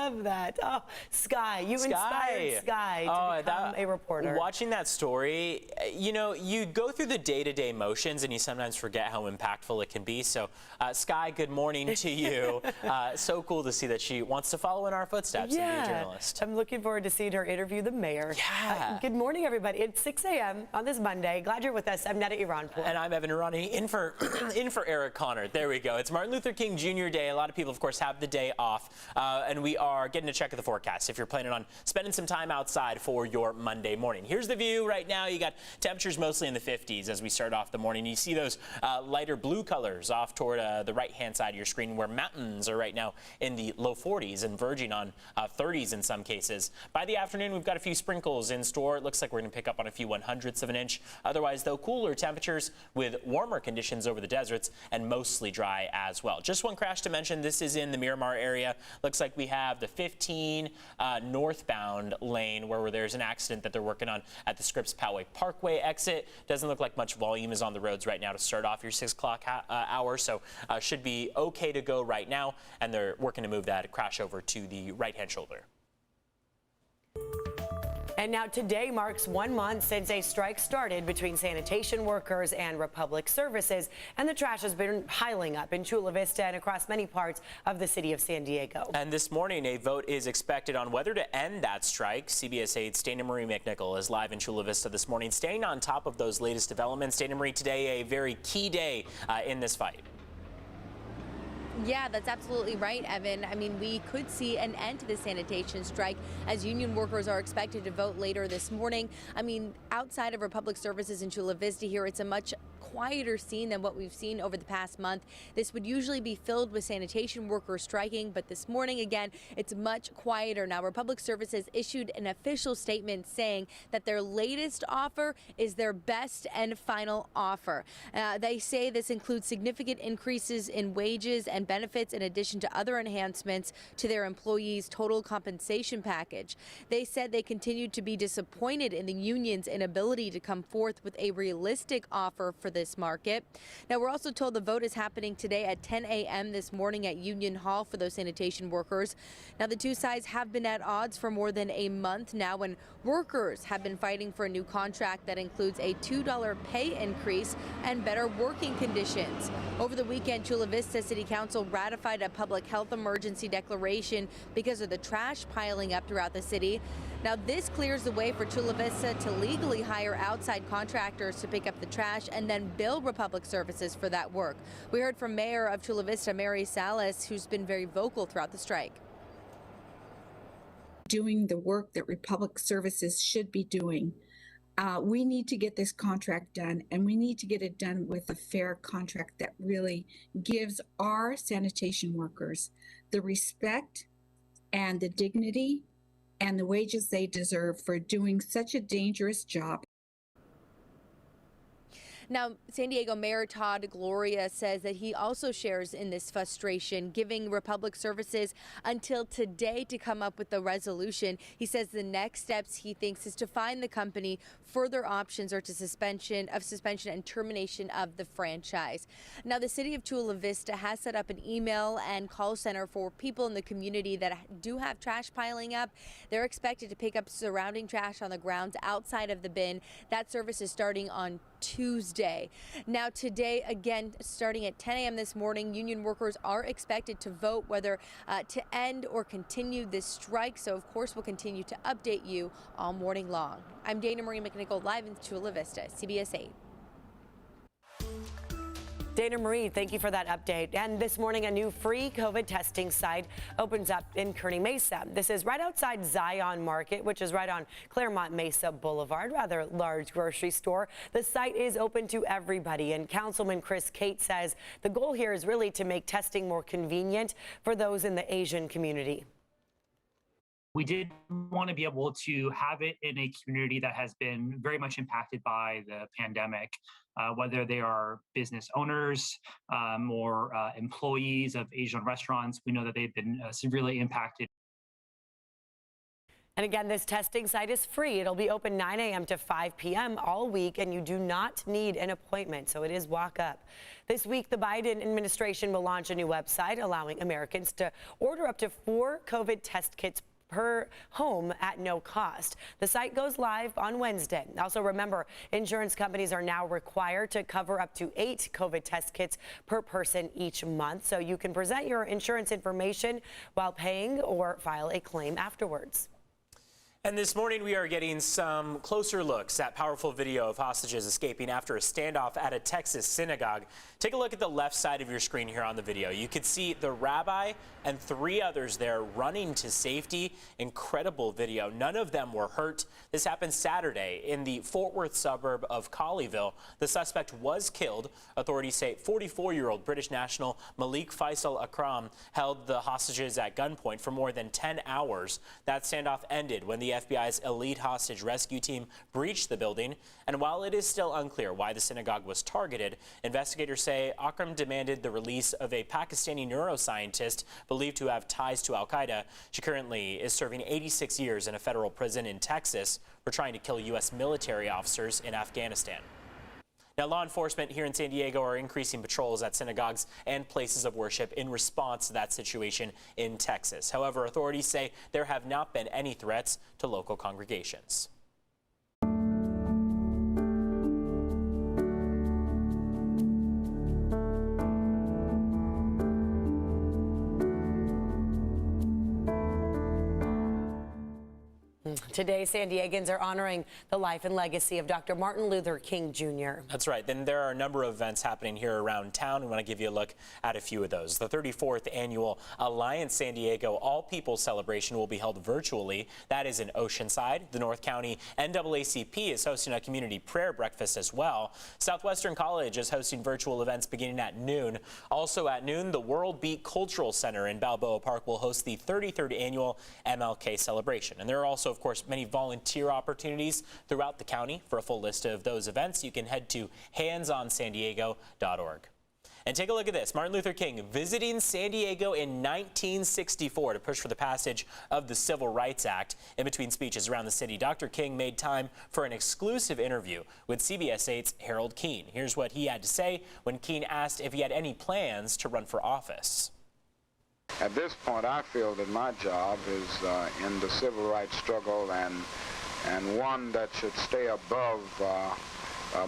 love that. Oh, Sky, you inspired Sky to become a reporter. Watching that story, you know, you go through the day-to-day motions and you sometimes forget how impactful it can be. So, Sky, good morning to you. So cool to see that she wants to follow in our footsteps and be a journalist. I'm looking forward to seeing her interview the mayor. Yeah. Good morning, everybody. It's 6 a.m. on this Monday. Glad you're with us. I'm Neda Iranpour. And I'm Evan Irani, in for Eric Connor. There we go. It's Martin Luther King Jr. Day. A lot of people, of course, have the day off. And we are getting a check of the forecast if you're planning on spending some time outside for your Monday morning. Here's the view right now. You got temperatures mostly in the 50s as we start off the morning. You see those lighter blue colors off toward the right-hand side of your screen, where mountains are right now in the low 40s and verging on 30s in some cases. By the afternoon, we've got a few sprinkles in store. It looks like we're going to pick up on a few 100ths of an inch. Otherwise, though, cooler temperatures with warmer conditions over the deserts and mostly dry as well. Just one crash to mention. This is in the Miramar area. Looks like we have the 15 northbound lane where there's an accident that they're working on at the Scripps Poway Parkway exit. Doesn't look like much volume is on the roads right now to start off your 6 o'clock hour, so should be okay to go right now, and they're working to move that crash over to the right-hand shoulder. And now today marks 1 month since a strike started between sanitation workers and Republic Services, and the trash has been piling up in Chula Vista and across many parts of the city of San Diego. And this morning, a vote is expected on whether to end that strike. CBS 8's Dana Marie McNichol is live in Chula Vista this morning, staying on top of those latest developments. Dana Marie, today a very key day in this fight. Yeah, that's absolutely right, Evan. I mean, we could see an end to the sanitation strike as union workers are expected to vote later this morning. I mean, outside of Republic Services in Chula Vista here, it's a much quieter scene than what we've seen over the past month. This would usually be filled with sanitation workers striking, but this morning, again, it's much quieter. Now, Republic Services issued an official statement saying that their latest offer is their best and final offer. They say this includes significant increases in wages and benefits in addition to other enhancements to their employees' total compensation package. They said they continued to be disappointed in the union's inability to come forth with a realistic offer for this market. Now, we're also told the vote is happening today at 10 a.m. this morning at Union Hall for those sanitation workers. Now, the two sides have been at odds for more than a month now, and workers have been fighting for a new contract that includes a $2 pay increase and better working conditions. Over the weekend, Chula Vista City Council ratified a public health emergency declaration because of the trash piling up throughout the city. Now, this clears the way for Chula Vista to legally hire outside contractors to pick up the trash and then bill Republic Services for that work. We heard from Mayor of Chula Vista, Mary Salas, who's been very vocal throughout the strike. Doing the work that Republic Services should be doing. We need to get this contract done, and we need to get it done with a fair contract that really gives our sanitation workers the respect and the dignity and the wages they deserve for doing such a dangerous job. Now, San Diego Mayor Todd Gloria says that he also shares in this frustration, giving Republic Services until today to come up with the resolution. He says the next steps he thinks is to find the company further options or to suspension and termination of the franchise. Now, the city of Chula Vista has set up an email and call center for people in the community that do have trash piling up. They're expected to pick up surrounding trash on the grounds outside of the bin. That service is starting on Tuesday. Now, today, again, starting at 10 a.m. this morning, union workers are expected to vote whether to end or continue this strike. So, of course, we'll continue to update you all morning long. I'm Dana Marie McNichol, live in Chula Vista, CBS 8. Dana Marie, thank you for that update. And this morning, a new free COVID testing site opens up in Kearny Mesa. This is right outside Zion Market, which is right on Claremont Mesa Boulevard, rather large grocery store. The site is open to everybody, and Councilman Chris Cate says the goal here is really to make testing more convenient for those in the Asian community. We did want to be able to have it in a community that has been very much impacted by the pandemic, whether they are business owners or employees of Asian restaurants. We know that they've been severely impacted. And again, this testing site is free. It'll be open 9 a.m. to 5 p.m. all week, and you do not need an appointment, so it is walk up. This week, the Biden administration will launch a new website allowing Americans to order up to 4 COVID test kits per home at no cost. The site goes live on Wednesday. Also, remember, insurance companies are now required to cover up to 8 COVID test kits per person each month, so you can present your insurance information while paying or file a claim afterwards. And this morning we are getting some closer looks at powerful video of hostages escaping after a standoff at a Texas synagogue. Take a look at the left side of your screen here on the video. You can see the rabbi and 3 others there running to safety. Incredible video. None of them were hurt. This happened Saturday in the Fort Worth suburb of Colleyville. The suspect was killed. Authorities say 44-year-old British national Malik Faisal Akram held the hostages at gunpoint for more than 10 hours. That standoff ended when the FBI's elite hostage rescue team breached the building. And while it is still unclear why the synagogue was targeted, investigators say Akram demanded the release of a Pakistani neuroscientist believed to have ties to al-Qaeda. She currently is serving 86 years in a federal prison in Texas for trying to kill U.S. military officers in Afghanistan. Now, law enforcement here in San Diego are increasing patrols at synagogues and places of worship in response to that situation in Texas. However, authorities say there have not been any threats to local congregations. Today, San Diegans are honoring the life and legacy of Dr. Martin Luther King Jr. That's right. Then there are a number of events happening here around town. We want to give you a look at a few of those. The 34th annual Alliance San Diego All People celebration will be held virtually. That is in Oceanside. The North County NAACP is hosting a community prayer breakfast as well. Southwestern College is hosting virtual events beginning at noon. Also at noon, the World Beat Cultural Center in Balboa Park will host the 33rd annual MLK celebration. And there are also, of course, many volunteer opportunities throughout the county. For a full list of those events, you can head to handsonsandiego.org. And take a look at this. Martin Luther King visiting San Diego in 1964 to push for the passage of the Civil Rights Act. In between speeches around the city, Dr. King made time for an exclusive interview with CBS 8's Harold Keene. Here's what he had to say when Keene asked if he had any plans to run for office. At this point, I feel that my job is in the civil rights struggle and one that should stay above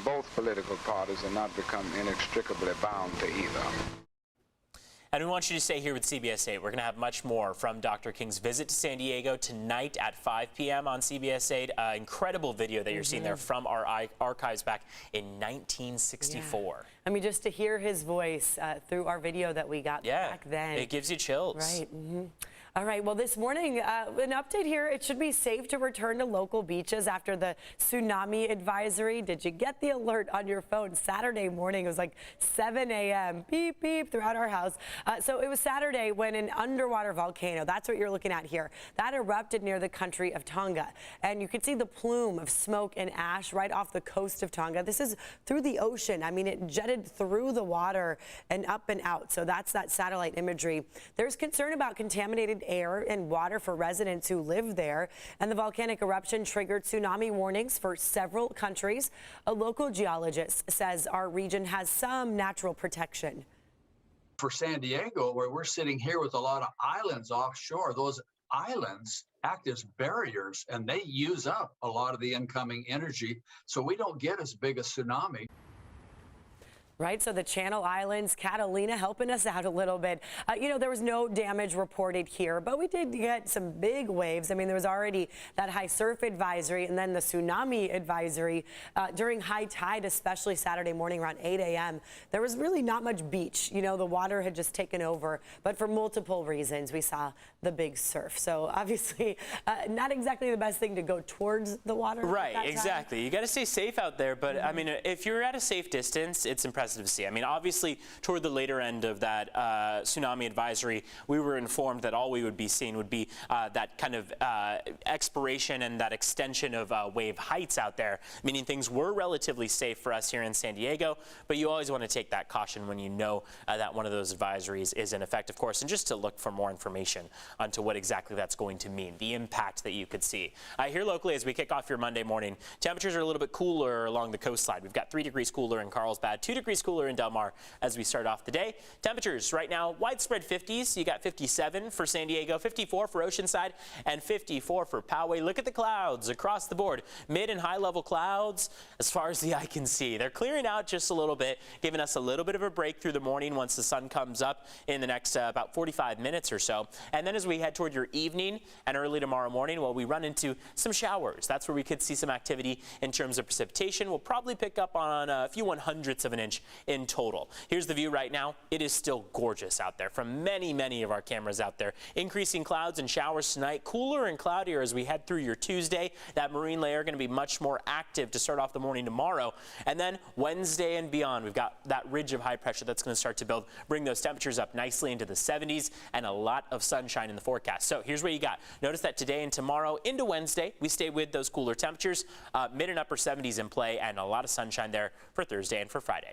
both political parties and not become inextricably bound to either. And we want you to stay here with CBS 8. We're going to have much more from Dr. King's visit to San Diego tonight at 5 p.m. on CBS 8. Incredible video that you're seeing there from our archives back in 1964. Yeah. I mean, just to hear his voice through our video that we got back then. It gives you chills. Right. All right, well, this morning, an update here. It should be safe to return to local beaches after the tsunami advisory. Did you get the alert on your phone? Saturday morning, it was like 7 a.m. Beep, beep, throughout our house. So it was Saturday when an underwater volcano, that's what you're looking at here, that erupted near the country of Tonga. And you can see the plume of smoke and ash right off the coast of Tonga. This is through the ocean. I mean, it jetted through the water and up and out. So that's that satellite imagery. There's concern about contaminated air and water for residents who live there, and the volcanic eruption triggered tsunami warnings for several countries. A local geologist says our region has some natural protection. For San Diego, where we're sitting here with a lot of islands offshore, those islands act as barriers and they use up a lot of the incoming energy, so we don't get as big a tsunami. Right, so the Channel Islands, Catalina helping us out a little bit. You know, there was no damage reported here, but we did get some big waves. I mean, there was already that high surf advisory and then the tsunami advisory during high tide, especially Saturday morning around 8 a.m. There was really not much beach. You know, the water had just taken over, but for multiple reasons, we saw the big surf. So obviously, not exactly the best thing to go towards the water. Right, exactly. You got to stay safe out there, but I mean, if you're at a safe distance, it's impressive impressive to see. I mean, obviously, toward the later end of that tsunami advisory, we were informed that all we would be seeing would be that kind of expiration and that extension of wave heights out there, meaning things were relatively safe for us here in San Diego, but you always want to take that caution when you know that one of those advisories is in effect, of course, and just to look for more information onto what exactly that's going to mean, the impact that you could see. Here locally, as we kick off your Monday morning, temperatures are a little bit cooler along the coastline. We've got 3 degrees cooler in Carlsbad, 2 degrees cooler in Del Mar as we start off the day. Temperatures right now, widespread 50s. You got 57 for San Diego, 54 for Oceanside, and 54 for Poway. Look at the clouds across the board. Mid and high level clouds as far as the eye can see. They're clearing out just a little bit, giving us a little bit of a break through the morning once the sun comes up in the next about 45 minutes or so. And then as we head toward your evening and early tomorrow morning, well, we run into some showers. That's where we could see some activity in terms of precipitation. We'll probably pick up on a few 1/100ths of an inch in total. Here's the view right now. It is still gorgeous out there from many of our cameras out there. Increasing clouds and showers tonight, cooler and cloudier as we head through your Tuesday. That marine layer going to be much more active to start off the morning tomorrow. And then Wednesday and beyond, we've got that ridge of high pressure that's going to start to build, bring those temperatures up nicely into the 70s and a lot of sunshine in the forecast. So here's what you got. Notice that today and tomorrow into Wednesday, we stay with those cooler temperatures, mid and upper 70s in play, and a lot of sunshine there for Thursday and for Friday.